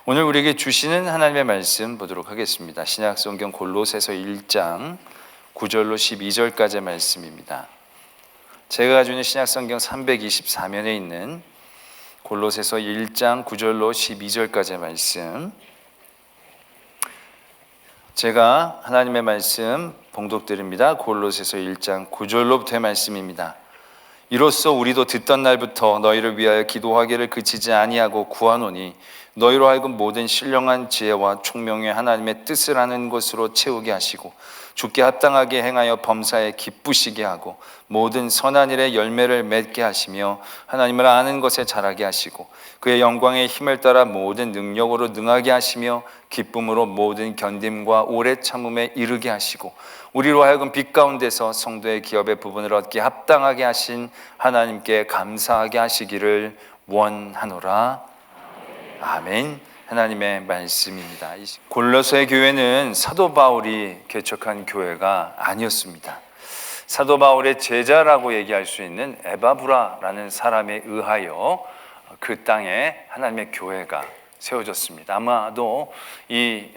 오늘 우리에게 주시는 하나님의 말씀 보도록 하겠습니다. 신약성경 골로새서 1장 9절로 12절까지의 말씀입니다. 제가 가지고 있는 신약성경 324면에 있는 골로새서 1장 9절로 12절까지의 말씀, 제가 하나님의 말씀 봉독드립니다. 골로새서 1장 9절로부터의 말씀입니다. 이로써 우리도 듣던 날부터 너희를 위하여 기도하기를 그치지 아니하고 구하노니 너희로 하여금 모든 신령한 지혜와 총명의 하나님의 뜻을 아는 것으로 채우게 하시고 주께 합당하게 행하여 범사에 기쁘시게 하고 모든 선한 일에 열매를 맺게 하시며 하나님을 아는 것에 자라게 하시고 그의 영광의 힘을 따라 모든 능력으로 능하게 하시며 기쁨으로 모든 견딤과 오래 참음에 이르게 하시고 우리로 하여금 빛 가운데서 성도의 기업의 부분을 얻게 합당하게 하신 하나님께 감사하게 하시기를 원하노라. 아멘. 하나님의 말씀입니다. 골로새 교회는 사도 바울이 개척한 교회가 아니었습니다. 사도 바울의 제자라고 얘기할 수 있는 에바브라라는 사람에 의하여 그 땅에 하나님의 교회가 세워졌습니다. 아마도 이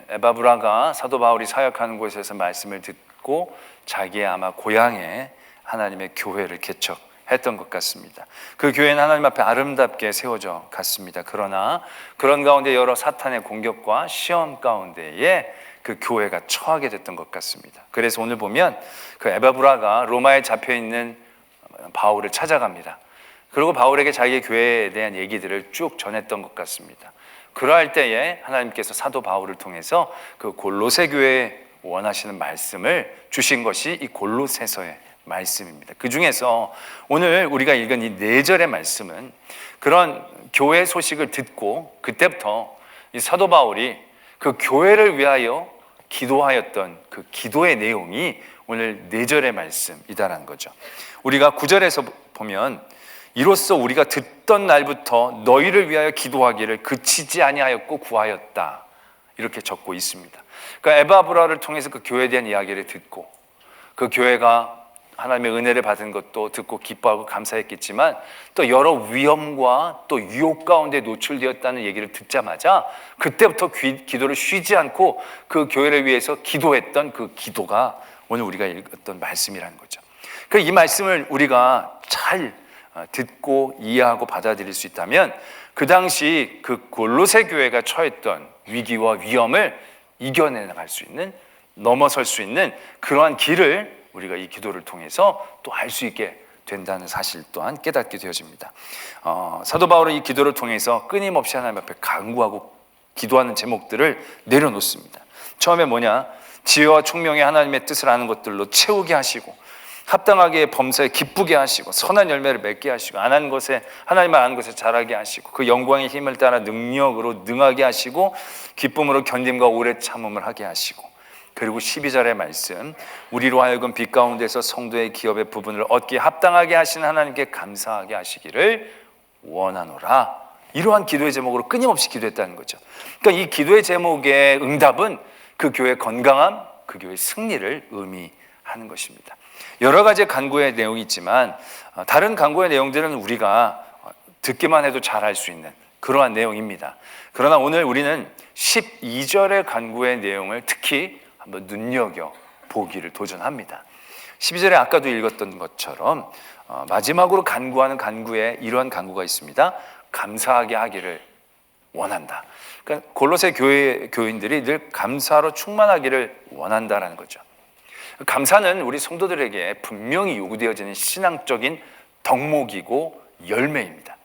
에바브라가 사도 바울이 사역하는 곳에서 말씀을 듣고 자기의 아마 고향에 하나님의 교회를 개척했던 것 같습니다. 그 교회는 하나님 앞에 아름답게 세워져 갔습니다. 그러나 그런 가운데 여러 사탄의 공격과 시험 가운데에 그 교회가 처하게 됐던 것 같습니다. 그래서 오늘 보면 그 에바브라가 로마에 잡혀있는 바울을 찾아갑니다. 그리고 바울에게 자기의 교회에 대한 얘기들을 쭉 전했던 것 같습니다. 그러할 때에 하나님께서 사도 바울을 통해서 그 골로새 교회에 원하시는 말씀을 주신 것이 이 골로새서의 말씀입니다. 그 중에서 오늘 우리가 읽은 이 4절의 말씀은 그런 교회 소식을 듣고 그때부터 이 사도 바울이 그 교회를 위하여 기도하였던 그 기도의 내용이 오늘 4절의 말씀이다라는 거죠. 우리가 9절에서 보면 이로써 우리가 듣던 날부터 너희를 위하여 기도하기를 그치지 아니하였고 구하였다, 이렇게 적고 있습니다. 그러니까 에바브라를 통해서 그 교회에 대한 이야기를 듣고 그 교회가 하나님의 은혜를 받은 것도 듣고 기뻐하고 감사했겠지만 또 여러 위험과 또 유혹 가운데 노출되었다는 얘기를 듣자마자 그때부터 기도를 쉬지 않고 그 교회를 위해서 기도했던 그 기도가 오늘 우리가 읽었던 말씀이라는 거죠. 이 말씀을 우리가 잘 듣고 이해하고 받아들일 수 있다면 그 당시 그 골로새 교회가 처했던 위기와 위험을 이겨내 나갈 수 있는, 넘어설 수 있는 그러한 길을 우리가 이 기도를 통해서 또 알 수 있게 된다는 사실 또한 깨닫게 되어집니다. 사도 바울은 이 기도를 통해서 끊임없이 하나님 앞에 간구하고 기도하는 제목들을 내려놓습니다. 처음에 뭐냐? 지혜와 총명의 하나님의 뜻을 아는 것들로 채우게 하시고 합당하게 범사에 기쁘게 하시고 선한 열매를 맺게 하시고 안 한 것에 하나님을 아는 것에 자라게 하시고 그 영광의 힘을 따라 능력으로 능하게 하시고 기쁨으로 견딤과 오래 참음을 하게 하시고, 그리고 12절의 말씀, 우리로 하여금 빛 가운데서 성도의 기업의 부분을 얻기에 합당하게 하신 하나님께 감사하게 하시기를 원하노라. 이러한 기도의 제목으로 끊임없이 기도했다는 거죠. 그러니까 이 기도의 제목의 응답은 그 교회의 건강함, 그 교회의 승리를 의미하는 것입니다. 여러 가지 간구의 내용이 있지만 다른 간구의 내용들은 우리가 듣기만 해도 잘 알 수 있는 그러한 내용입니다. 그러나 오늘 우리는 12절의 간구의 내용을 특히 한번 눈여겨보기를 도전합니다. 12절에 아까도 읽었던 것처럼 마지막으로 간구하는 간구에 이러한 간구가 있습니다. 감사하게 하기를 원한다. 그러니까 골로새 교인들이 늘 감사로 충만하기를 원한다라는 거죠. 감사는 우리 성도들에게 분명히 요구되어지는 신앙적인 덕목이고 열매입니다.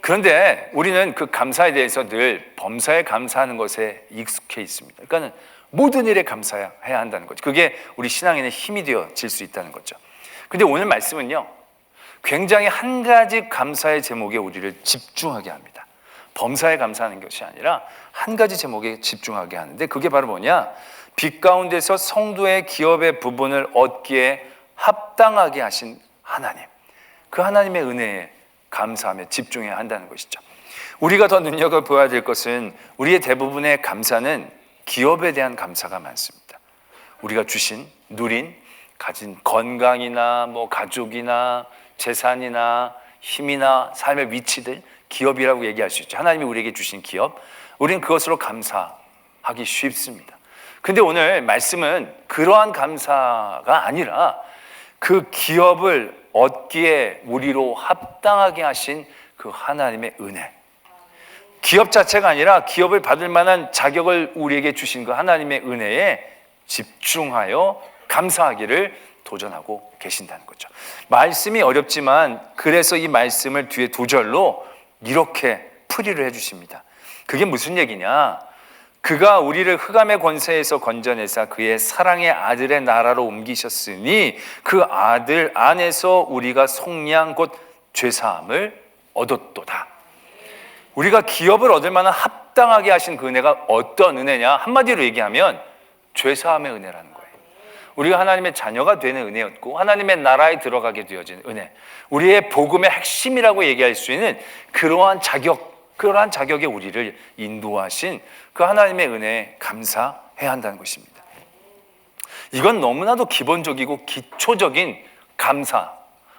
그런데 우리는 그 감사에 대해서 늘 범사에 감사하는 것에 익숙해 있습니다. 그러니까 모든 일에 감사해야 한다는 거죠. 그게 우리 신앙인의 힘이 되어질 수 있다는 거죠. 근데 오늘 말씀은요, 굉장히 한 가지 감사의 제목에 우리를 집중하게 합니다. 범사에 감사하는 것이 아니라 한 가지 제목에 집중하게 하는데 그게 바로 뭐냐? 빛 가운데서 성도의 기업의 부분을 얻기에 합당하게 하신 하나님, 그 하나님의 은혜에 감사하며 집중해야 한다는 것이죠. 우리가 더 눈여겨보아야 될 것은 우리의 대부분의 감사는 기업에 대한 감사가 많습니다. 우리가 주신, 누린, 가진 건강이나 가족이나 재산이나 힘이나 삶의 위치들, 기업이라고 얘기할 수 있죠. 하나님이 우리에게 주신 기업, 우리는 그것으로 감사하기 쉽습니다. 근데 오늘 말씀은 그러한 감사가 아니라 그 기업을 얻기에 우리로 합당하게 하신 그 하나님의 은혜, 기업 자체가 아니라 기업을 받을 만한 자격을 우리에게 주신 그 하나님의 은혜에 집중하여 감사하기를 도전하고 계신다는 거죠. 말씀이 어렵지만 그래서 이 말씀을 뒤에 두 절로 이렇게 풀이를 해주십니다. 그게 무슨 얘기냐? 그가 우리를 흑암의 권세에서 건져내사 그의 사랑의 아들의 나라로 옮기셨으니 그 아들 안에서 우리가 속량 곧 죄사함을 얻었도다. 우리가 기업을 얻을 만한 합당하게 하신 그 은혜가 어떤 은혜냐? 한마디로 얘기하면 죄사함의 은혜라는 거예요. 우리가 하나님의 자녀가 되는 은혜였고 하나님의 나라에 들어가게 되어진 은혜, 우리의 복음의 핵심이라고 얘기할 수 있는 그러한 자격에 우리를 인도하신 그 하나님의 은혜에 감사해야 한다는 것입니다. 이건 너무나도 기본적이고 기초적인 감사,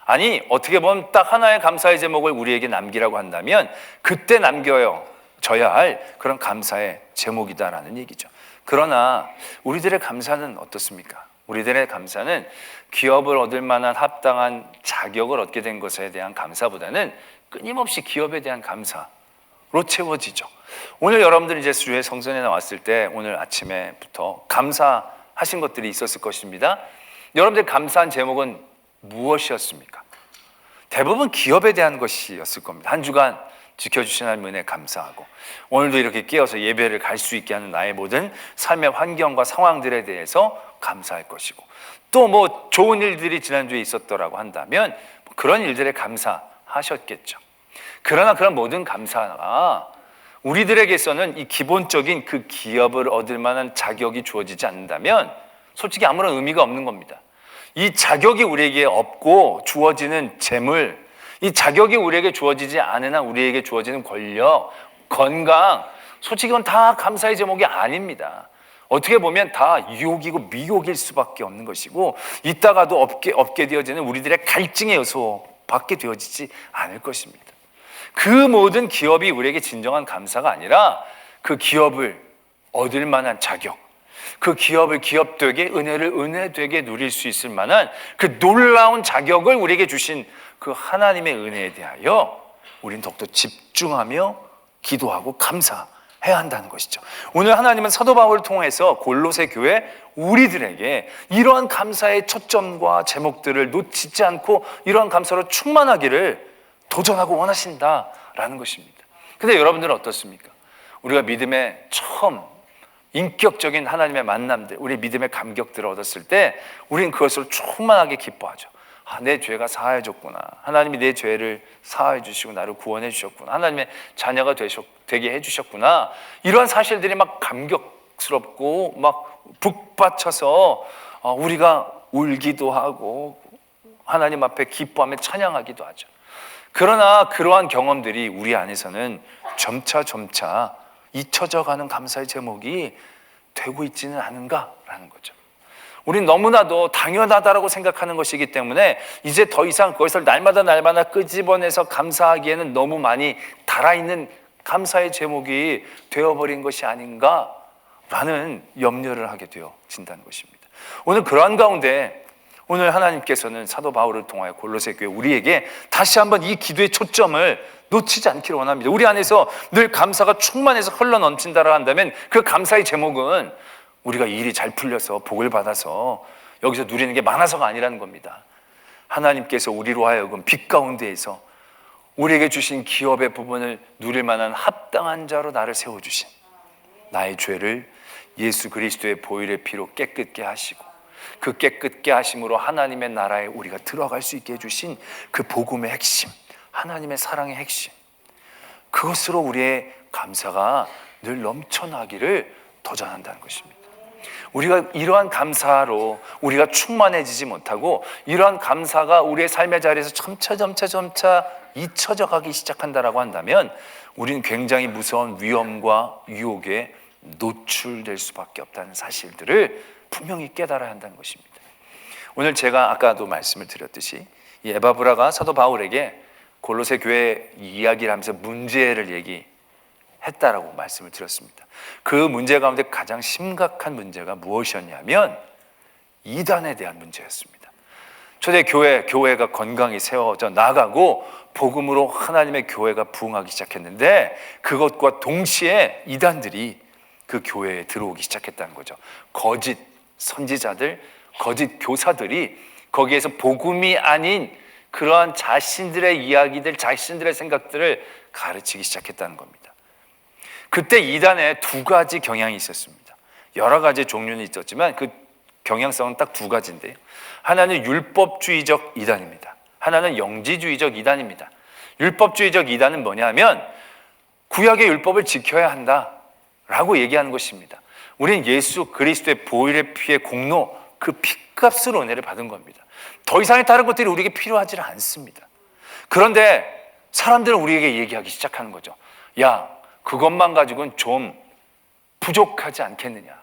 아니 어떻게 보면 딱 하나의 감사의 제목을 우리에게 남기라고 한다면 그때 남겨져야 할 그런 감사의 제목이다라는 얘기죠. 그러나 우리들의 감사는 어떻습니까? 우리들의 감사는 기업을 얻을 만한 합당한 자격을 얻게 된 것에 대한 감사보다는 끊임없이 기업에 대한 감사로 채워지죠. 오늘 여러분들이 이제 주의 성전에 나왔을 때 오늘 아침에부터 감사하신 것들이 있었을 것입니다. 여러분들 감사한 제목은 무엇이었습니까? 대부분 기업에 대한 것이었을 겁니다. 한 주간 지켜주신 하나님 은혜에 감사하고 오늘도 이렇게 깨어서 예배를 갈 수 있게 하는 나의 모든 삶의 환경과 상황들에 대해서 감사할 것이고, 또 뭐 좋은 일들이 지난주에 있었더라고 한다면 그런 일들에 감사하셨겠죠. 그러나 그런 모든 감사가 우리들에게서는 이 기본적인 그 기업을 얻을 만한 자격이 주어지지 않는다면 솔직히 아무런 의미가 없는 겁니다. 이 자격이 우리에게 없고 주어지는 재물, 이 자격이 우리에게 주어지지 않은 한 우리에게 주어지는 권력, 건강, 솔직히 그건 다 감사의 제목이 아닙니다. 어떻게 보면 다 유혹이고 미혹일 수밖에 없는 것이고 이따가도 없게 되어지는 우리들의 갈증의 요소밖에 되어지지 않을 것입니다. 그 모든 기업이 우리에게 진정한 감사가 아니라 그 기업을 얻을 만한 자격, 그 기업을 기업되게, 은혜를 은혜되게 누릴 수 있을 만한 그 놀라운 자격을 우리에게 주신 그 하나님의 은혜에 대하여 우리는 더욱더 집중하며 기도하고 감사해야 한다는 것이죠. 오늘 하나님은 사도 바울을 통해서 골로새 교회 우리들에게 이러한 감사의 초점과 제목들을 놓치지 않고 이러한 감사로 충만하기를 도전하고 원하신다라는 것입니다. 근데 여러분들은 어떻습니까? 우리가 믿음의 처음 인격적인 하나님의 만남들, 우리 믿음의 감격들을 얻었을 때 우리는 그것을 충만하게 기뻐하죠. 내 죄가 사해졌구나. 하나님이 내 죄를 사해 주시고 나를 구원해 주셨구나. 하나님의 자녀가 되게 해 주셨구나. 이런 사실들이 막 감격스럽고 막 북받쳐서 우리가 울기도 하고 하나님 앞에 기뻐하며 찬양하기도 하죠. 그러나 그러한 경험들이 우리 안에서는 점차 잊혀져가는 감사의 제목이 되고 있지는 않은가라는 거죠. 우린 너무나도 당연하다라고 생각하는 것이기 때문에 이제 더 이상 그것을 날마다 끄집어내서 감사하기에는 너무 많이 달아있는 감사의 제목이 되어버린 것이 아닌가라는 염려를 하게 되어진다는 것입니다. 오늘 그러한 가운데 오늘 하나님께서는 사도 바울을 통하여 골로새 교회 우리에게 다시 한번 이 기도의 초점을 놓치지 않기를 원합니다. 우리 안에서 늘 감사가 충만해서 흘러넘친다라 한다면 그 감사의 제목은 우리가 일이 잘 풀려서 복을 받아서 여기서 누리는 게 많아서가 아니라는 겁니다. 하나님께서 우리로 하여금 빛 가운데에서 우리에게 주신 기업의 부분을 누릴 만한 합당한 자로 나를 세워주신, 나의 죄를 예수 그리스도의 보혈의 피로 깨끗게 하시고 그 깨끗게 하심으로 하나님의 나라에 우리가 들어갈 수 있게 해주신 그 복음의 핵심, 하나님의 사랑의 핵심, 그것으로 우리의 감사가 늘 넘쳐나기를 도전한다는 것입니다. 우리가 이러한 감사로 우리가 충만해지지 못하고 이러한 감사가 우리의 삶의 자리에서 점차 잊혀져 가기 시작한다라고 한다면 우리는 굉장히 무서운 위험과 유혹에 노출될 수밖에 없다는 사실들을 분명히 깨달아야 한다는 것입니다. 오늘 제가 아까도 말씀을 드렸듯이 이 에바브라가 사도 바울에게 골로새 교회 이야기를 하면서 문제를 얘기했다라고 말씀을 드렸습니다. 그 문제 가운데 가장 심각한 문제가 무엇이었냐면 이단에 대한 문제였습니다. 초대 교회가 건강히 세워져 나가고 복음으로 하나님의 교회가 부흥하기 시작했는데 그것과 동시에 이단들이 그 교회에 들어오기 시작했다는 거죠. 거짓 선지자들, 거짓 교사들이 거기에서 복음이 아닌 그러한 자신들의 이야기들, 자신들의 생각들을 가르치기 시작했다는 겁니다. 그때 이단에 두 가지 경향이 있었습니다. 여러 가지 종류는 있었지만 그 경향성은 딱 두 가지인데요. 하나는 율법주의적 이단입니다. 하나는 영지주의적 이단입니다. 율법주의적 이단은 뭐냐면 구약의 율법을 지켜야 한다라고 얘기하는 것입니다. 우리는 예수 그리스도의 보혈의 피의 공로, 그 피값으로 은혜를 받은 겁니다. 더 이상의 다른 것들이 우리에게 필요하지 않습니다. 그런데 사람들은 우리에게 얘기하기 시작하는 거죠. 야, 그것만 가지고는 좀 부족하지 않겠느냐.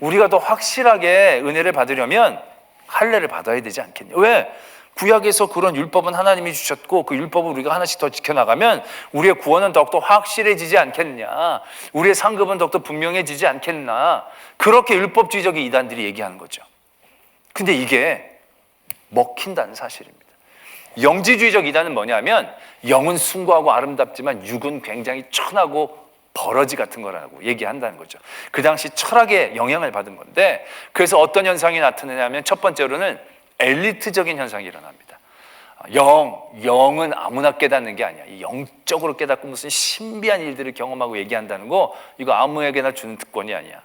우리가 더 확실하게 은혜를 받으려면 할례를 받아야 되지 않겠냐. 왜? 구약에서 그런 율법은 하나님이 주셨고 그 율법을 우리가 하나씩 더 지켜나가면 우리의 구원은 더욱더 확실해지지 않겠느냐. 우리의 상급은 더욱더 분명해지지 않겠나. 그렇게 율법주의적 이단들이 얘기하는 거죠. 근데 이게 먹힌다는 사실입니다. 영지주의적 이단은 뭐냐면 영은 숭고하고 아름답지만 육은 굉장히 천하고 버러지 같은 거라고 얘기한다는 거죠. 그 당시 철학에 영향을 받은 건데 그래서 어떤 현상이 나타나냐면 첫 번째로는 엘리트적인 현상이 일어납니다. 영은 아무나 깨닫는 게 아니야. 영적으로 깨닫고 무슨 신비한 일들을 경험하고 얘기한다는 거 이거 아무에게나 주는 특권이 아니야.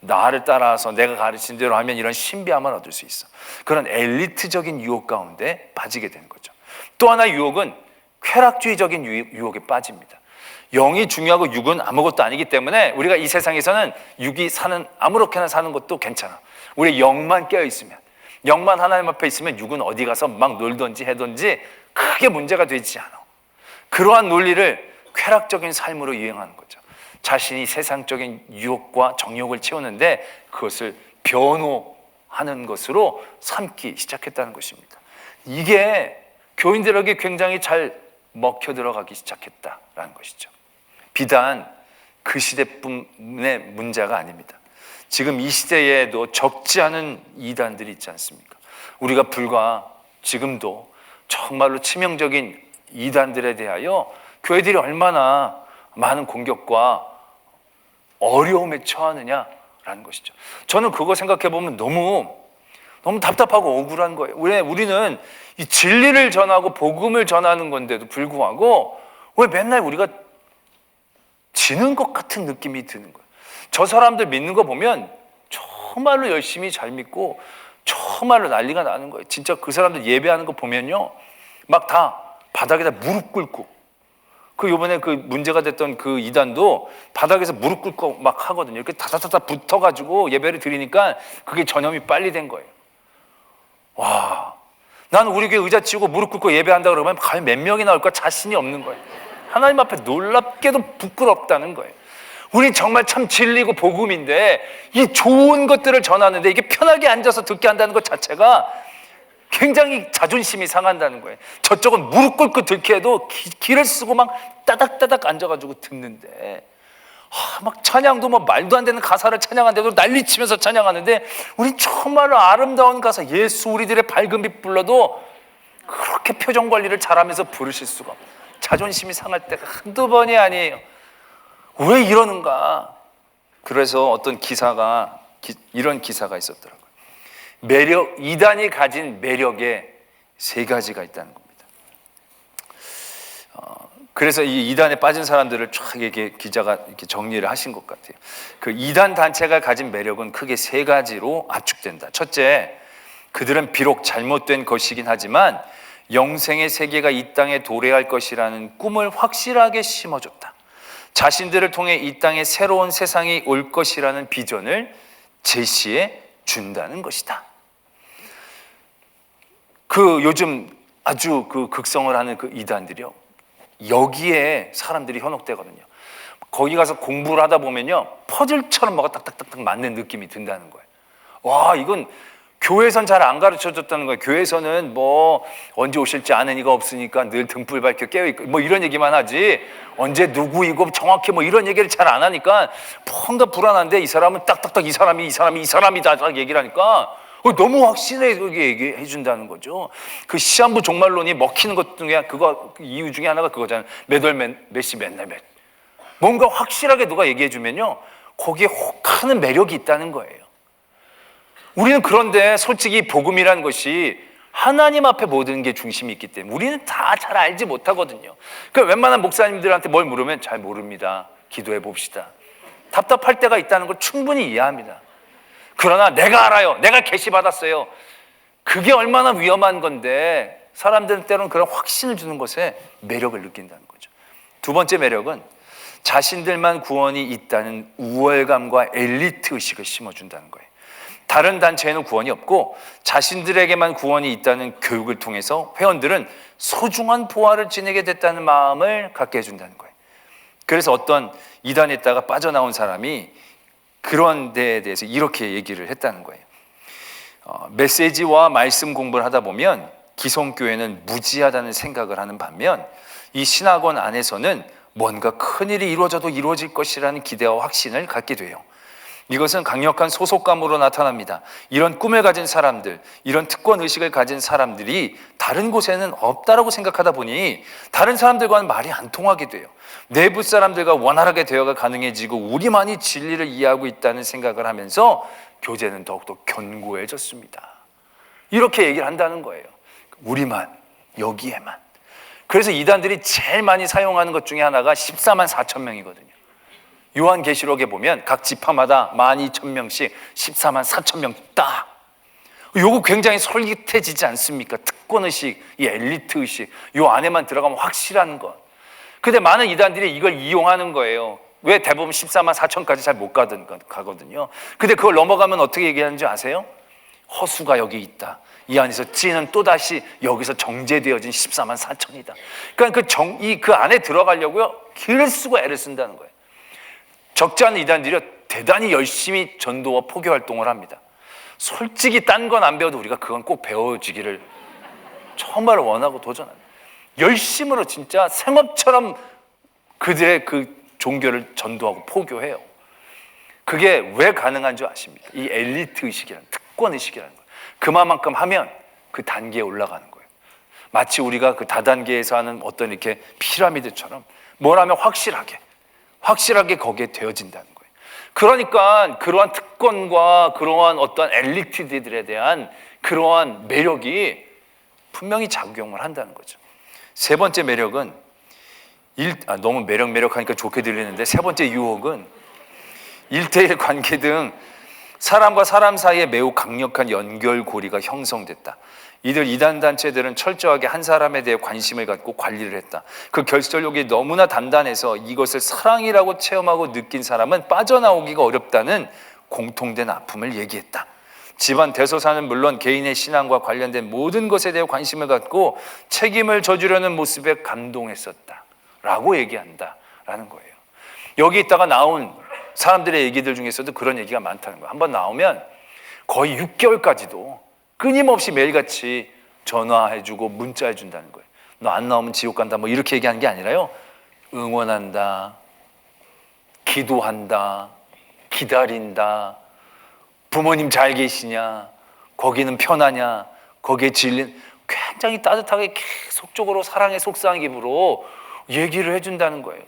나를 따라서 내가 가르친 대로 하면 이런 신비함을 얻을 수 있어. 그런 엘리트적인 유혹 가운데 빠지게 되는 거죠. 또 하나 유혹은 쾌락주의적인 유혹에 빠집니다. 영이 중요하고 육은 아무것도 아니기 때문에 우리가 이 세상에서는 육이 아무렇게나 사는 것도 괜찮아. 우리 영만 깨어있으면, 영만 하나님 앞에 있으면 육은 어디 가서 막 놀든지 해든지 크게 문제가 되지 않아. 그러한 논리를 쾌락적인 삶으로 이행하는 거죠. 자신이 세상적인 유혹과 정욕을 채우는데 그것을 변호하는 것으로 삼기 시작했다는 것입니다. 이게 교인들에게 굉장히 잘 먹혀 들어가기 시작했다라는 것이죠. 비단 그 시대뿐의 문제가 아닙니다. 지금 이 시대에도 적지 않은 이단들이 있지 않습니까? 우리가 불과 지금도 정말로 치명적인 이단들에 대하여 교회들이 얼마나 많은 공격과 어려움에 처하느냐라는 것이죠. 저는 그거 생각해 보면 너무 답답하고 억울한 거예요. 왜 우리는 이 진리를 전하고 복음을 전하는 건데도 불구하고 왜 맨날 우리가 지는 것 같은 느낌이 드는 거예요. 저 사람들 믿는 거 보면 정말로 열심히 잘 믿고 정말로 난리가 나는 거예요. 진짜 그 사람들 예배하는 거 보면요, 막 다 바닥에다 무릎 꿇고, 그 요번에 그 문제가 됐던 그 이단도 바닥에서 무릎 꿇고 막 하거든요. 이렇게 다다다다 붙어가지고 예배를 드리니까 그게 전염이 빨리 된 거예요. 와, 나는 우리 교회 의자 치고 무릎 꿇고 예배한다 그러면 과연 몇 명이 나올까 자신이 없는 거예요. 하나님 앞에 놀랍게도 부끄럽다는 거예요. 우리 정말 참 진리고 복음인데 이 좋은 것들을 전하는데 이게 편하게 앉아서 듣게 한다는 것 자체가 굉장히 자존심이 상한다는 거예요. 저쪽은 무릎 꿇고 듣게 해도 기를 쓰고 막 따닥따닥 앉아가지고 듣는데 막 찬양도 뭐 말도 안 되는 가사를 찬양하는데도 난리치면서 찬양하는데 우리 정말로 아름다운 가사 예수 우리들의 밝은 빛 불러도 그렇게 표정 관리를 잘하면서 부르실 수가 없어요. 자존심이 상할 때가 한두 번이 아니에요. 왜 이러는가? 그래서 어떤 이런 기사가 있었더라고요. 이단이 가진 매력에 세 가지가 있다는 겁니다. 그래서 이 이단에 빠진 사람들을 쫙 이렇게 기자가 이렇게 정리를 하신 것 같아요. 그 이단 단체가 가진 매력은 크게 세 가지로 압축된다. 첫째, 그들은 비록 잘못된 것이긴 하지만 영생의 세계가 이 땅에 도래할 것이라는 꿈을 확실하게 심어줬다. 자신들을 통해 이 땅에 새로운 세상이 올 것이라는 비전을 제시해 준다는 것이다. 그 요즘 아주 그 극성을 하는 그 이단들이요, 여기에 사람들이 현혹되거든요. 거기 가서 공부를 하다 보면요, 퍼즐처럼 뭐가 딱딱딱딱 맞는 느낌이 든다는 거예요. 와, 이건 교회에선 잘 안 가르쳐줬다는 거예요. 교회에서는 뭐 언제 오실지 아는 이가 없으니까 늘 등불 밝혀 깨어있고 뭐 이런 얘기만 하지, 언제 누구이고 정확히 뭐 이런 얘기를 잘 안 하니까 뭔가 불안한데, 이 사람은 딱딱딱 이 사람이다 딱 얘기를 하니까 너무 확신하게 얘기해 준다는 거죠. 그 시한부 종말론이 먹히는 것 중에 그 이유 중에 하나가 그거잖아요. 몇시 맨날 몇. 뭔가 확실하게 누가 얘기해 주면요, 거기에 혹하는 매력이 있다는 거예요. 우리는 그런데 솔직히 복음이라는 것이 하나님 앞에 모든 게 중심이 있기 때문에 우리는 다 잘 알지 못하거든요. 그러니까 웬만한 목사님들한테 뭘 물으면 잘 모릅니다. 기도해 봅시다. 답답할 때가 있다는 걸 충분히 이해합니다. 그러나 내가 알아요. 내가 계시받았어요. 그게 얼마나 위험한 건데, 사람들은 때로는 그런 확신을 주는 것에 매력을 느낀다는 거죠. 두 번째 매력은 자신들만 구원이 있다는 우월감과 엘리트 의식을 심어준다는 거예요. 다른 단체에는 구원이 없고 자신들에게만 구원이 있다는 교육을 통해서 회원들은 소중한 보화를 지니게 됐다는 마음을 갖게 해준다는 거예요. 그래서 어떤 이단에 있다가 빠져나온 사람이 그런 데에 대해서 이렇게 얘기를 했다는 거예요. 메시지와 말씀 공부를 하다 보면 기성교회는 무지하다는 생각을 하는 반면, 이 신학원 안에서는 뭔가 큰일이 이루어져도 이루어질 것이라는 기대와 확신을 갖게 돼요. 이것은 강력한 소속감으로 나타납니다. 이런 꿈을 가진 사람들, 이런 특권 의식을 가진 사람들이 다른 곳에는 없다라고 생각하다 보니 다른 사람들과는 말이 안 통하게 돼요. 내부 사람들과 원활하게 대화가 가능해지고 우리만이 진리를 이해하고 있다는 생각을 하면서 교제는 더욱더 견고해졌습니다. 이렇게 얘기를 한다는 거예요. 우리만, 여기에만. 그래서 이단들이 제일 많이 사용하는 것 중에 하나가 14만 4천 명이거든요. 요한계시록에 보면 각 지파마다 12,000명씩 14만 4천 명 딱. 요거 굉장히 솔깃해지지 않습니까? 특권의식, 이 엘리트의식, 요 안에만 들어가면 확실한 것. 근데 많은 이단들이 이걸 이용하는 거예요. 왜? 대부분 14만 4천까지 잘 못 가거든요. 근데 그걸 넘어가면 어떻게 얘기하는지 아세요? 허수가 여기 있다. 이 안에서 찌는 또다시 여기서 정제되어진 14만 4천이다. 그러니까 그 안에 들어가려고요, 길을 쓰고 애를 쓴다는 거예요. 적지 않은 이단들이 대단히 열심히 전도와 포교 활동을 합니다. 솔직히 딴 건 안 배워도 우리가 그건 꼭 배워지기를 정말 원하고 도전합니다. 열심으로 진짜 생업처럼 그들의 그 종교를 전도하고 포교해요. 그게 왜 가능한 줄 아십니까? 이 엘리트 의식이라는, 특권 의식이라는 거예요. 그만큼 하면 그 단계에 올라가는 거예요. 마치 우리가 그 다단계에서 하는 어떤 이렇게 피라미드처럼 뭘 하면 확실하게 거기에 되어진다는 거예요. 그러니까 그러한 특권과 그러한 어떤 엘리트들에 대한 그러한 매력이 분명히 작용을 한다는 거죠. 세 번째 매력은 너무 매력하니까 좋게 들리는데, 세 번째 유혹은 1:1 관계 등 사람과 사람 사이에 매우 강력한 연결고리가 형성됐다. 이들 이단 단체들은 철저하게 한 사람에 대해 관심을 갖고 관리를 했다. 그 결속력이 너무나 단단해서 이것을 사랑이라고 체험하고 느낀 사람은 빠져나오기가 어렵다는 공통된 아픔을 얘기했다. 집안 대소사는 물론 개인의 신앙과 관련된 모든 것에 대해 관심을 갖고 책임을 져주려는 모습에 감동했었다라고 얘기한다라는 거예요. 여기 있다가 나온 사람들의 얘기들 중에서도 그런 얘기가 많다는 거예요. 한번 나오면 거의 6개월까지도 끊임없이 매일같이 전화해주고 문자해준다는 거예요. 너 안 나오면 지옥 간다 뭐 이렇게 얘기하는 게 아니라요, 응원한다, 기도한다, 기다린다, 부모님 잘 계시냐, 거기는 편하냐, 거기에 진리, 굉장히 따뜻하게 계속적으로 사랑의 속삭임 입으로 얘기를 해준다는 거예요.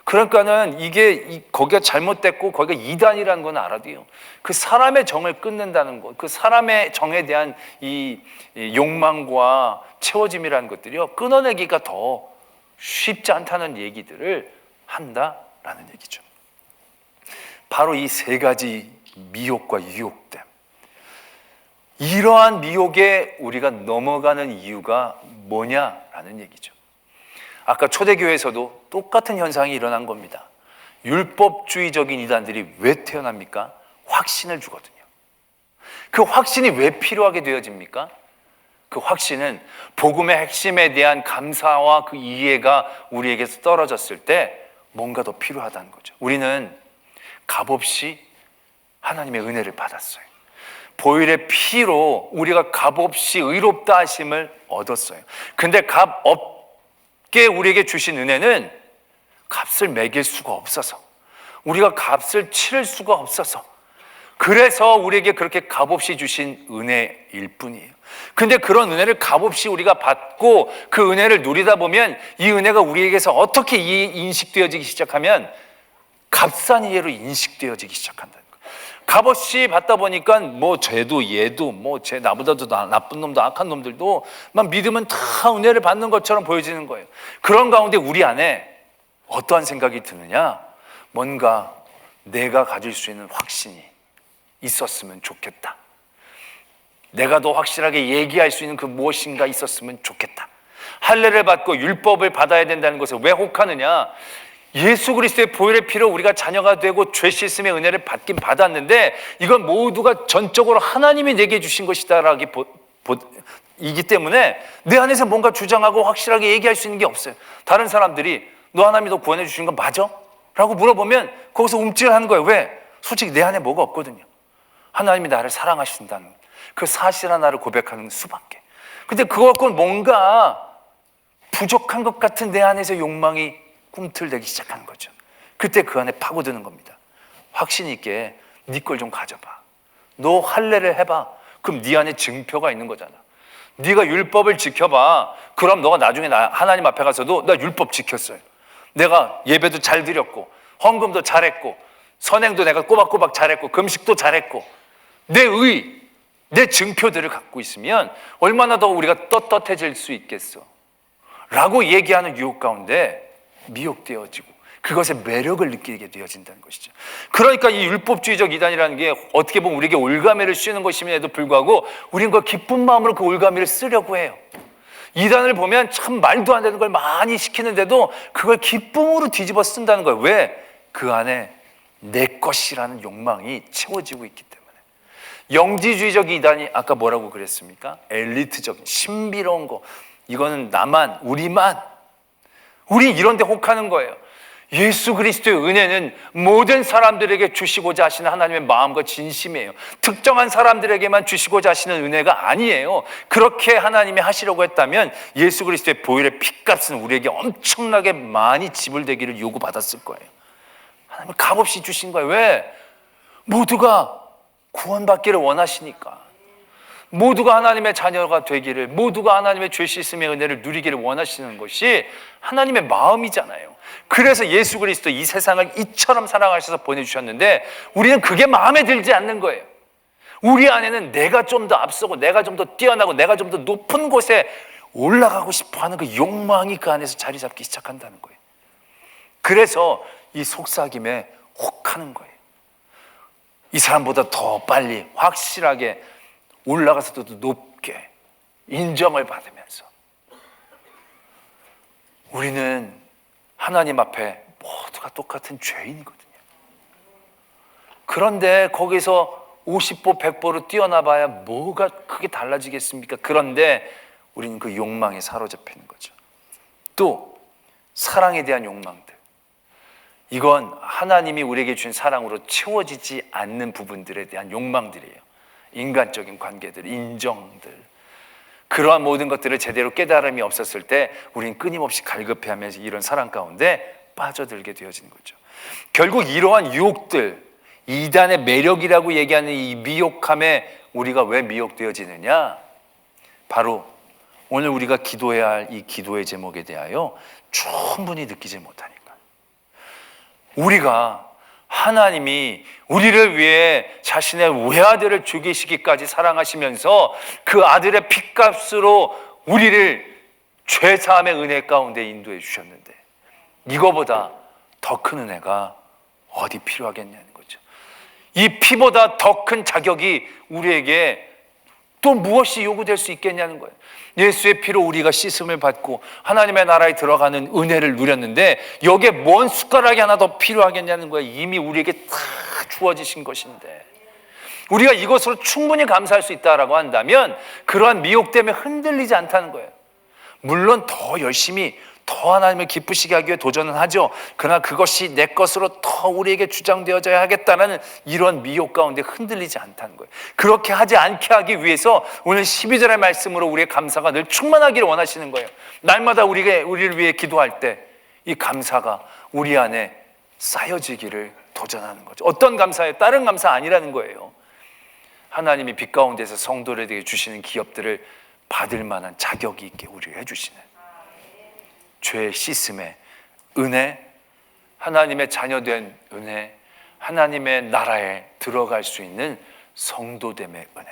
그러니까는 이게 거기가 잘못됐고 거기가 이단이라는 건 알아도요, 그 사람의 정을 끊는다는 것, 그 사람의 정에 대한 이 욕망과 채워짐이라는 것들이요, 끊어내기가 더 쉽지 않다는 얘기들을 한다라는 얘기죠. 바로 이 세 가지 미혹과 유혹됨, 이러한 미혹에 우리가 넘어가는 이유가 뭐냐라는 얘기죠. 아까 초대교회에서도 똑같은 현상이 일어난 겁니다. 율법주의적인 이단들이 왜 태어납니까? 확신을 주거든요. 그 확신이 왜 필요하게 되어집니까? 그 확신은 복음의 핵심에 대한 감사와 그 이해가 우리에게서 떨어졌을 때 뭔가 더 필요하다는 거죠. 우리는 값없이 하나님의 은혜를 받았어요. 보혈의 피로 우리가 값없이 의롭다 하심을 얻었어요. 근데 값없게 우리에게 주신 은혜는 값을 매길 수가 없어서, 우리가 값을 치를 수가 없어서, 그래서 우리에게 그렇게 값없이 주신 은혜일 뿐이에요. 근데 그런 은혜를 값없이 우리가 받고 그 은혜를 누리다 보면 이 은혜가 우리에게서 어떻게 인식되어지기 시작하면 값싼 이해로 인식되어지기 시작한다는 거예요. 값없이 받다 보니까 뭐 쟤도 얘도 뭐 쟤 나보다도 나쁜 놈도 악한 놈들도 막 믿으면 다 은혜를 받는 것처럼 보여지는 거예요. 그런 가운데 우리 안에 어떠한 생각이 드느냐? 뭔가 내가 가질 수 있는 확신이 있었으면 좋겠다. 내가 더 확실하게 얘기할 수 있는 그 무엇인가 있었으면 좋겠다. 할례를 받고 율법을 받아야 된다는 것을 왜 혹하느냐? 예수 그리스도의 보혈의 피로 우리가 자녀가 되고 죄 씻음의 은혜를 받긴 받았는데 이건 모두가 전적으로 하나님이 내게 주신 것이다라기 이기 때문에 내 안에서 뭔가 주장하고 확실하게 얘기할 수 있는 게 없어요. 다른 사람들이 너 하나님이 너 구원해 주신 건 맞아? 라고 물어보면 거기서 움찔하는 거예요. 왜? 솔직히 내 안에 뭐가 없거든요. 하나님이 나를 사랑하신다는 그 사실 하나를 고백하는 수밖에. 근데 그거 갖고는 뭔가 부족한 것 같은 내 안에서 욕망이 꿈틀대기 시작하는 거죠. 그때 그 안에 파고드는 겁니다. 확신 있게 네 걸 좀 가져봐. 너 할례를 해봐. 그럼 네 안에 증표가 있는 거잖아. 네가 율법을 지켜봐. 그럼 너가 나중에 하나님 앞에 가서도 나 율법 지켰어요. 내가 예배도 잘 드렸고 헌금도 잘했고 선행도 내가 꼬박꼬박 잘했고 금식도 잘했고 내 증표들을 갖고 있으면 얼마나 더 우리가 떳떳해질 수 있겠어 라고 얘기하는 유혹 가운데 미혹되어지고 그것의 매력을 느끼게 되어진다는 것이죠. 그러니까 이 율법주의적 이단이라는 게 어떻게 보면 우리에게 올가매를 씌우는 것임에도 불구하고 우리는 그 기쁜 마음으로 그 올가매를 쓰려고 해요. 이단을 보면 참 말도 안 되는 걸 많이 시키는데도 그걸 기쁨으로 뒤집어 쓴다는 거예요. 왜? 그 안에 내 것이라는 욕망이 채워지고 있기 때문에. 영지주의적 이단이 아까 뭐라고 그랬습니까? 엘리트적인 신비로운 거, 이거는 나만, 우리 이런 데 혹하는 거예요. 예수 그리스도의 은혜는 모든 사람들에게 주시고자 하시는 하나님의 마음과 진심이에요. 특정한 사람들에게만 주시고자 하시는 은혜가 아니에요. 그렇게 하나님이 하시려고 했다면 예수 그리스도의 보혈의 피값은 우리에게 엄청나게 많이 지불되기를 요구받았을 거예요. 하나님은 값없이 주신 거예요. 왜? 모두가 구원받기를 원하시니까. 모두가 하나님의 자녀가 되기를, 모두가 하나님의 죄 씻음의 은혜를 누리기를 원하시는 것이 하나님의 마음이잖아요. 그래서 예수 그리스도 이 세상을 이처럼 사랑하셔서 보내주셨는데 우리는 그게 마음에 들지 않는 거예요. 우리 안에는 내가 좀 더 앞서고 내가 좀 더 뛰어나고 내가 좀 더 높은 곳에 올라가고 싶어하는 그 욕망이 그 안에서 자리 잡기 시작한다는 거예요. 그래서 이 속삭임에 혹하는 거예요. 이 사람보다 더 빨리 확실하게 올라가서 더 높게 인정을 받으면서 우리는 하나님 앞에 모두가 똑같은 죄인이거든요. 그런데 거기서 50보 100보로 뛰어나봐야 뭐가 크게 달라지겠습니까? 그런데 우리는 그 욕망에 사로잡히는 거죠. 또 사랑에 대한 욕망들, 이건 하나님이 우리에게 준 사랑으로 채워지지 않는 부분들에 대한 욕망들이에요. 인간적인 관계들, 인정들, 그러한 모든 것들을 제대로 깨달음이 없었을 때 우리는 끊임없이 갈급해하면서 이런 사랑 가운데 빠져들게 되어지는 거죠. 결국 이러한 유혹들, 이단의 매력이라고 얘기하는 이 미혹함에 우리가 왜 미혹되어지느냐? 바로 오늘 우리가 기도해야 할 이 기도의 제목에 대하여 충분히 느끼지 못하니까. 우리가 하나님이 우리를 위해 자신의 외아들을 죽이시기까지 사랑하시면서 그 아들의 핏값으로 우리를 죄사함의 은혜 가운데 인도해 주셨는데 이거보다 더 큰 은혜가 어디 필요하겠냐는 거죠. 이 피보다 더 큰 자격이 우리에게 또 무엇이 요구될 수 있겠냐는 거예요. 예수의 피로 우리가 씻음을 받고 하나님의 나라에 들어가는 은혜를 누렸는데 여기에 뭔 숟가락이 하나 더 필요하겠냐는 거예요. 이미 우리에게 다 주어지신 것인데 우리가 이것으로 충분히 감사할 수 있다라고 한다면 그러한 미혹 때문에 흔들리지 않다는 거예요. 물론 더 열심히 더 하나님을 기쁘시게 하기 위해 도전은 하죠. 그러나 그것이 내 것으로 더 우리에게 주장되어져야 하겠다는 이런 미혹 가운데 흔들리지 않다는 거예요. 그렇게 하지 않게 하기 위해서 오늘 12절의 말씀으로 우리의 감사가 늘 충만하기를 원하시는 거예요. 날마다 우리를 위해 기도할 때 이 감사가 우리 안에 쌓여지기를 도전하는 거죠. 어떤 감사예요? 다른 감사 아니라는 거예요. 하나님이 빛 가운데서 성도들에게 주시는 기업들을 받을 만한 자격이 있게 우리를 해주시는 죄의 씻음의 은혜, 하나님의 자녀된 은혜, 하나님의 나라에 들어갈 수 있는 성도됨의 은혜,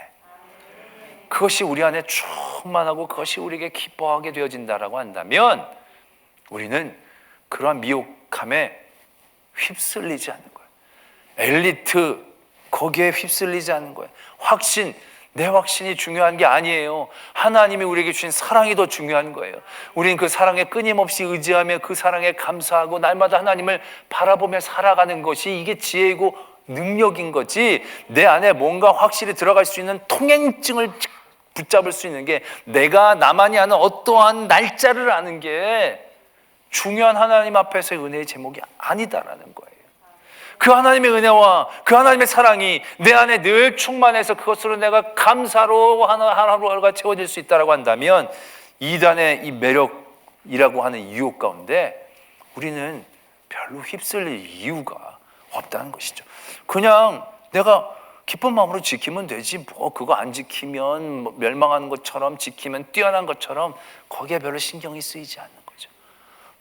그것이 우리 안에 충만하고 그것이 우리에게 기뻐하게 되어진다라고 한다면 우리는 그러한 미혹함에 휩쓸리지 않는 거예요. 엘리트 거기에 휩쓸리지 않는 거예요. 확신, 내 확신이 중요한 게 아니에요. 하나님이 우리에게 주신 사랑이 더 중요한 거예요. 우리는 그 사랑에 끊임없이 의지하며 그 사랑에 감사하고 날마다 하나님을 바라보며 살아가는 것이 이게 지혜이고 능력인 거지, 내 안에 뭔가 확실히 들어갈 수 있는 통행증을 붙잡을 수 있는 게 내가 나만이 아는 어떠한 날짜를 아는 게 중요한 하나님 앞에서의 은혜의 제목이 아니다라는 거예요. 그 하나님의 은혜와 그 하나님의 사랑이 내 안에 늘 충만해서 그것으로 내가 감사로 하루하루가 채워질 수 있다고 한다면 이단의 이 매력이라고 하는 유혹 가운데 우리는 별로 휩쓸릴 이유가 없다는 것이죠. 그냥 내가 기쁜 마음으로 지키면 되지, 뭐 그거 안 지키면 뭐 멸망하는 것처럼, 지키면 뛰어난 것처럼 거기에 별로 신경이 쓰이지 않는 거죠.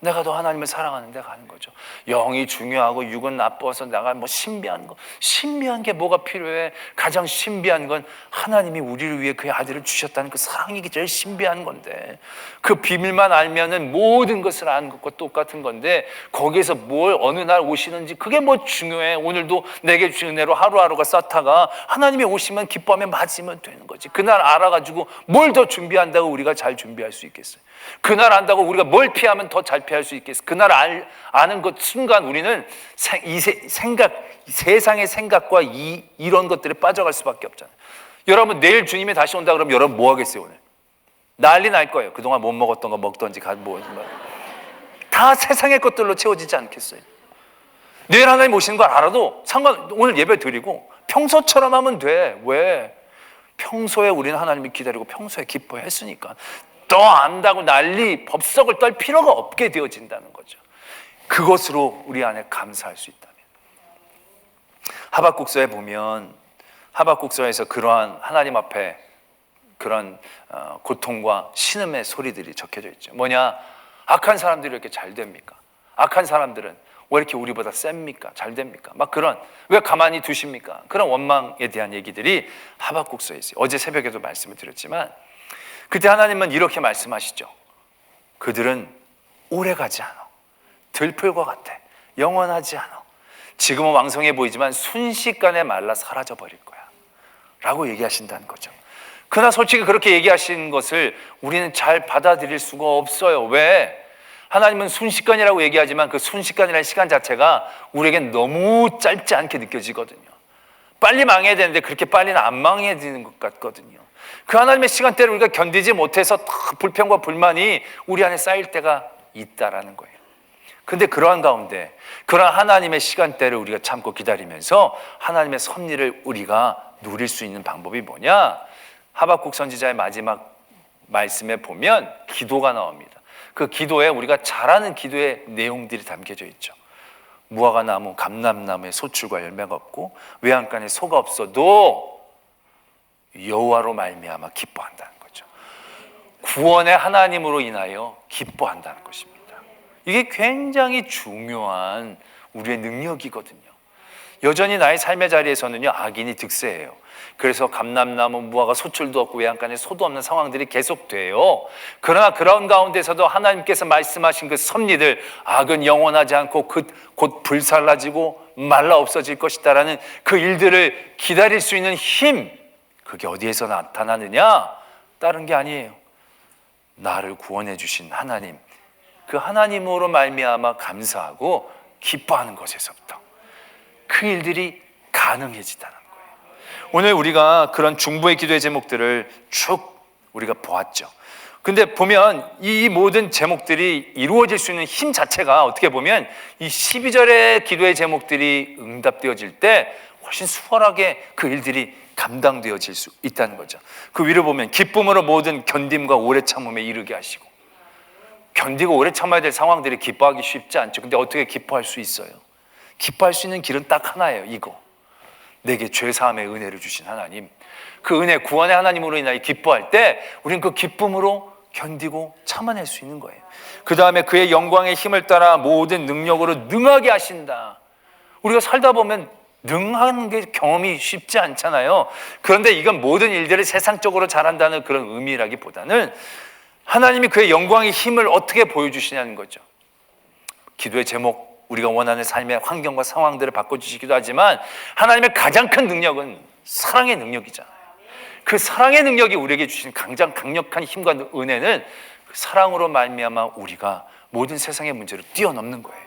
내가 더 하나님을 사랑하는 데 가는 거죠. 영이 중요하고 육은 나빠서 내가 뭐 신비한 게 뭐가 필요해? 가장 신비한 건 하나님이 우리를 위해 그의 아들을 주셨다는 그 사랑이 제일 신비한 건데, 그 비밀만 알면은 모든 것을 아는 것과 똑같은 건데 거기에서 뭘 어느 날 오시는지 그게 뭐 중요해? 오늘도 내게 주신 은혜로 하루하루가 쌓다가 하나님이 오시면 기뻐하며 맞으면 되는 거지. 그날 알아가지고 뭘 더 준비한다고 우리가 잘 준비할 수 있겠어요? 그날 안다고 우리가 뭘 피하면 더 잘 피할 수 있겠어요? 그날 아는 것 순간 우리는 세상의 생각과 이런 것들에 빠져갈 수밖에 없잖아요. 여러분 내일 주님이 다시 온다 그러면 여러분 뭐 하겠어요? 오늘 난리 날 거예요. 그동안 못 먹었던 거 먹던지 다 세상의 것들로 채워지지 않겠어요? 내일 하나님 오시는 걸 알아도 오늘 예배 드리고 평소처럼 하면 돼. 왜? 평소에 우리는 하나님을 기다리고 평소에 기뻐했으니까 더 안다고 난리 법석을 떨 필요가 없게 되어진다는 거죠. 그것으로 우리 안에 감사할 수 있다면. 하박국서에 보면 하박국서에서 그러한 하나님 앞에 그런 고통과 신음의 소리들이 적혀져 있죠. 뭐냐? 악한 사람들이 이렇게 잘 됩니까? 악한 사람들은 왜 이렇게 우리보다 셉니까? 잘 됩니까? 막 그런, 왜 가만히 두십니까? 그런 원망에 대한 얘기들이 하박국서에 있어요. 어제 새벽에도 말씀을 드렸지만 그때 하나님은 이렇게 말씀하시죠. 그들은 오래가지 않아. 들풀과 같아. 영원하지 않아. 지금은 왕성해 보이지만 순식간에 말라 사라져 버릴 거야 라고 얘기하신다는 거죠. 그러나 솔직히 그렇게 얘기하신 것을 우리는 잘 받아들일 수가 없어요. 왜? 하나님은 순식간이라고 얘기하지만 그 순식간이라는 시간 자체가 우리에겐 너무 짧지 않게 느껴지거든요. 빨리 망해야 되는데 그렇게 빨리는 안 망해야 되는 것 같거든요. 그 하나님의 시간대를 우리가 견디지 못해서 불평과 불만이 우리 안에 쌓일 때가 있다라는 거예요. 근데 그러한 가운데 그러한 하나님의 시간대를 우리가 참고 기다리면서 하나님의 섭리를 우리가 누릴 수 있는 방법이 뭐냐? 하박국 선지자의 마지막 말씀에 보면 기도가 나옵니다. 그 기도에 우리가 잘 아는 기도의 내용들이 담겨져 있죠. 무화과나무, 감람나무에 소출과 열매가 없고 외양간에 소가 없어도 여호와로 말미암아 기뻐한다는 거죠. 구원의 하나님으로 인하여 기뻐한다는 것입니다. 이게 굉장히 중요한 우리의 능력이거든요. 여전히 나의 삶의 자리에서는요 악인이 득세해요. 그래서 감람나무, 무화과, 소출도 없고 외양간에 소도 없는 상황들이 계속돼요. 그러나 그런 가운데서도 하나님께서 말씀하신 그 섭리들, 악은 영원하지 않고 곧 불살라지고 말라 없어질 것이다라는 그 일들을 기다릴 수 있는 힘, 그게 어디에서 나타나느냐? 다른 게 아니에요. 나를 구원해 주신 하나님, 그 하나님으로 말미암아 감사하고 기뻐하는 것에서부터 그 일들이 가능해지다는 거예요. 오늘 우리가 그런 중보의 기도의 제목들을 쭉 우리가 보았죠. 근데 보면 이 모든 제목들이 이루어질 수 있는 힘 자체가 어떻게 보면 이 12절의 기도의 제목들이 응답되어질 때 훨씬 수월하게 그 일들이 감당되어질 수 있다는 거죠. 그 위로 보면 기쁨으로 모든 견딤과 오래 참음에 이르게 하시고, 견디고 오래 참아야 될 상황들이 기뻐하기 쉽지 않죠. 근데 어떻게 기뻐할 수 있어요? 기뻐할 수 있는 길은 딱 하나예요. 이거, 내게 죄사함의 은혜를 주신 하나님, 그 은혜 구원의 하나님으로 인하여 기뻐할 때 우리는 그 기쁨으로 견디고 참아낼 수 있는 거예요. 그 다음에 그의 영광의 힘을 따라 모든 능력으로 능하게 하신다. 우리가 살다 보면 능한 게 경험이 쉽지 않잖아요. 그런데 이건 모든 일들을 세상적으로 잘한다는 그런 의미라기보다는 하나님이 그의 영광의 힘을 어떻게 보여주시냐는 거죠. 기도의 제목, 우리가 원하는 삶의 환경과 상황들을 바꿔주시기도 하지만 하나님의 가장 큰 능력은 사랑의 능력이잖아요. 그 사랑의 능력이 우리에게 주신 가장 강력한 힘과 은혜는 그 사랑으로 말미암아 우리가 모든 세상의 문제를 뛰어넘는 거예요.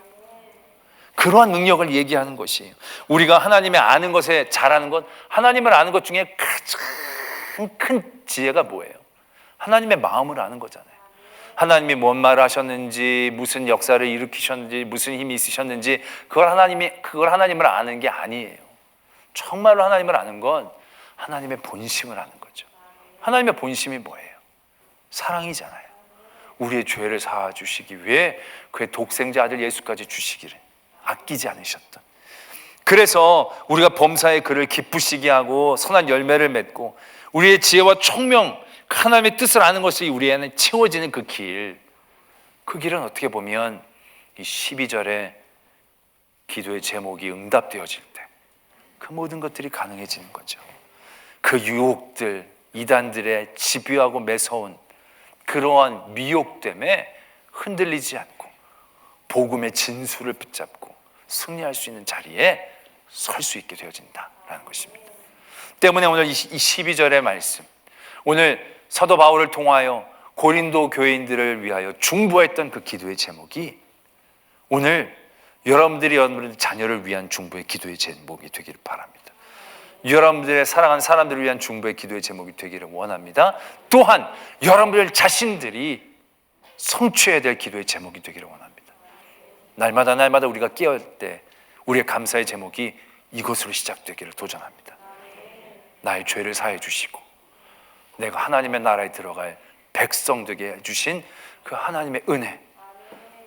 그러한 능력을 얘기하는 것이에요. 우리가 하나님의 아는 것에 잘하는 것, 하나님을 아는 것 중에 가장 큰 지혜가 뭐예요? 하나님의 마음을 아는 거잖아요. 하나님이 뭔 말을 하셨는지, 무슨 역사를 일으키셨는지, 무슨 힘이 있으셨는지, 그걸 하나님을 아는 게 아니에요. 정말로 하나님을 아는 건 하나님의 본심을 아는 거죠. 하나님의 본심이 뭐예요? 사랑이잖아요. 우리의 죄를 사하 주시기 위해 그의 독생자 아들 예수까지 주시기를 아끼지 않으셨던, 그래서 우리가 범사에 그를 기쁘시게 하고 선한 열매를 맺고 우리의 지혜와 총명, 하나님의 뜻을 아는 것이 우리에는 채워지는 그 길은 어떻게 보면 이 12절의 기도의 제목이 응답되어질 때 그 모든 것들이 가능해지는 거죠. 그 유혹들, 이단들의 집요하고 매서운 그러한 미혹 때문에 흔들리지 않고 복음의 진수를 붙잡고 승리할 수 있는 자리에 설 수 있게 되어진다라는 것입니다. 때문에 오늘 이 12절의 말씀, 오늘 사도 바울을 통하여 고린도 교인들을 위하여 중보했던 그 기도의 제목이 오늘 여러분들의 자녀를 위한 중보의 기도의 제목이 되기를 바랍니다. 여러분들의 사랑하는 사람들을 위한 중보의 기도의 제목이 되기를 원합니다. 또한 여러분들 자신들이 성취해야 될 기도의 제목이 되기를 원합니다. 날마다 우리가 깨어날 때 우리의 감사의 제목이 이것으로 시작되기를 도전합니다. 나의 죄를 사해 주시고 내가 하나님의 나라에 들어갈 백성 되게 해주신 그 하나님의 은혜,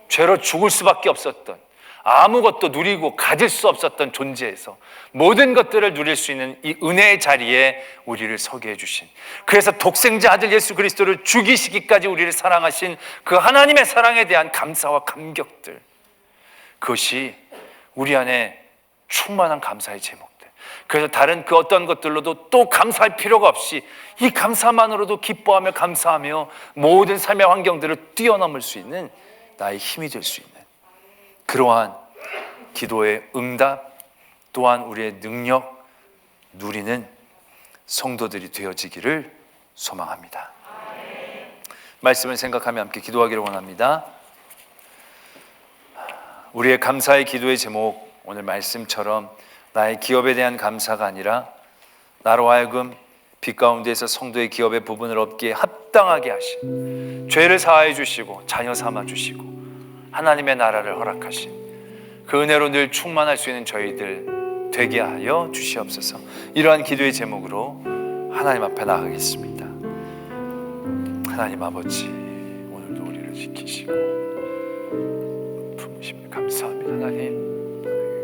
죄로 죽을 수밖에 없었던, 아무것도 누리고 가질 수 없었던 존재에서 모든 것들을 누릴 수 있는 이 은혜의 자리에 우리를 서게 해주신, 그래서 독생자 아들 예수 그리스도를 죽이시기까지 우리를 사랑하신 그 하나님의 사랑에 대한 감사와 감격들, 그것이 우리 안에 충만한 감사의 제목들. 그래서 다른 그 어떤 것들로도 또 감사할 필요가 없이 이 감사만으로도 기뻐하며 감사하며 모든 삶의 환경들을 뛰어넘을 수 있는 나의 힘이 될 수 있는 그러한 기도의 응답, 또한 우리의 능력 누리는 성도들이 되어지기를 소망합니다. 말씀을 생각하며 함께 기도하기를 원합니다. 우리의 감사의 기도의 제목, 오늘 말씀처럼 나의 기업에 대한 감사가 아니라 나로 하여금 빛 가운데에서 성도의 기업의 부분을 얻기에 합당하게 하신, 죄를 사하여 주시고 자녀 삼아 주시고 하나님의 나라를 허락하신 그 은혜로 늘 충만할 수 있는 저희들 되게 하여 주시옵소서. 이러한 기도의 제목으로 하나님 앞에 나가겠습니다. 하나님 아버지, 오늘도 우리를 지키시고 품으시며 감사합니다. 하나님,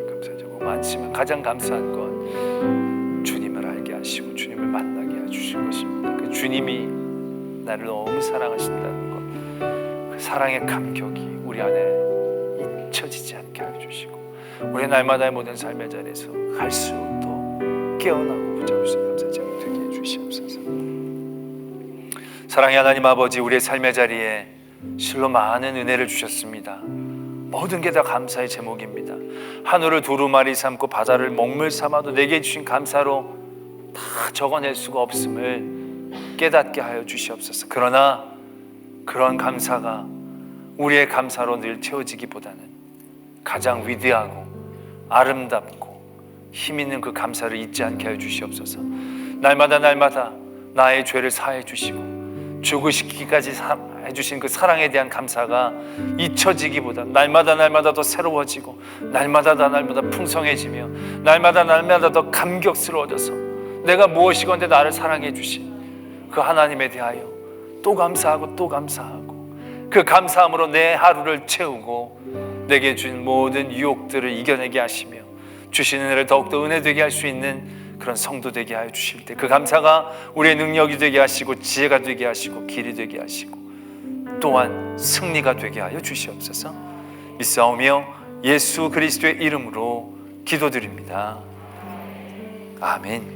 감사한 제목 많지만 가장 감사한 건 주님을 알게 하시고 주님을 만나게 해주신 것입니다. 그 주님이 나를 너무 사랑하신다는 것, 그 사랑의 감격이 우리 안에 잊혀지지 않게 해주시고 우리 날마다의 모든 삶의 자리에서 갈수록 더 깨어나고 붙잡을 수 있는 감사의 제목 되게 해주시옵소서. 사랑의 하나님 아버지, 우리의 삶의 자리에 실로 많은 은혜를 주셨습니다. 모든 게 다 감사의 제목입니다. 하늘을 두루마리 삼고 바다를 먹물 삼아도 내게 주신 감사로 다 적어낼 수가 없음을 깨닫게 하여 주시옵소서. 그러나 그런 감사가 우리의 감사로 늘 채워지기보다는 가장 위대하고 아름답고 힘 있는 그 감사를 잊지 않게 하여 주시옵소서. 날마다 나의 죄를 사해 주시고 죽으시기까지 해주신 그 사랑에 대한 감사가 잊혀지기보다 날마다 더 새로워지고 날마다 풍성해지며 날마다 더 감격스러워져서 내가 무엇이건데 나를 사랑해 주신 그 하나님에 대하여 또 감사하고 또 감사하고 그 감사함으로 내 하루를 채우고 내게 준 모든 유혹들을 이겨내게 하시며 주시는 은혜를 더욱더 은혜되게 할 수 있는 그런 성도 되게 하여 주실 때 그 감사가 우리의 능력이 되게 하시고 지혜가 되게 하시고 길이 되게 하시고 또한 승리가 되게 하여 주시옵소서. 믿사오며 예수 그리스도의 이름으로 기도드립니다. 아멘.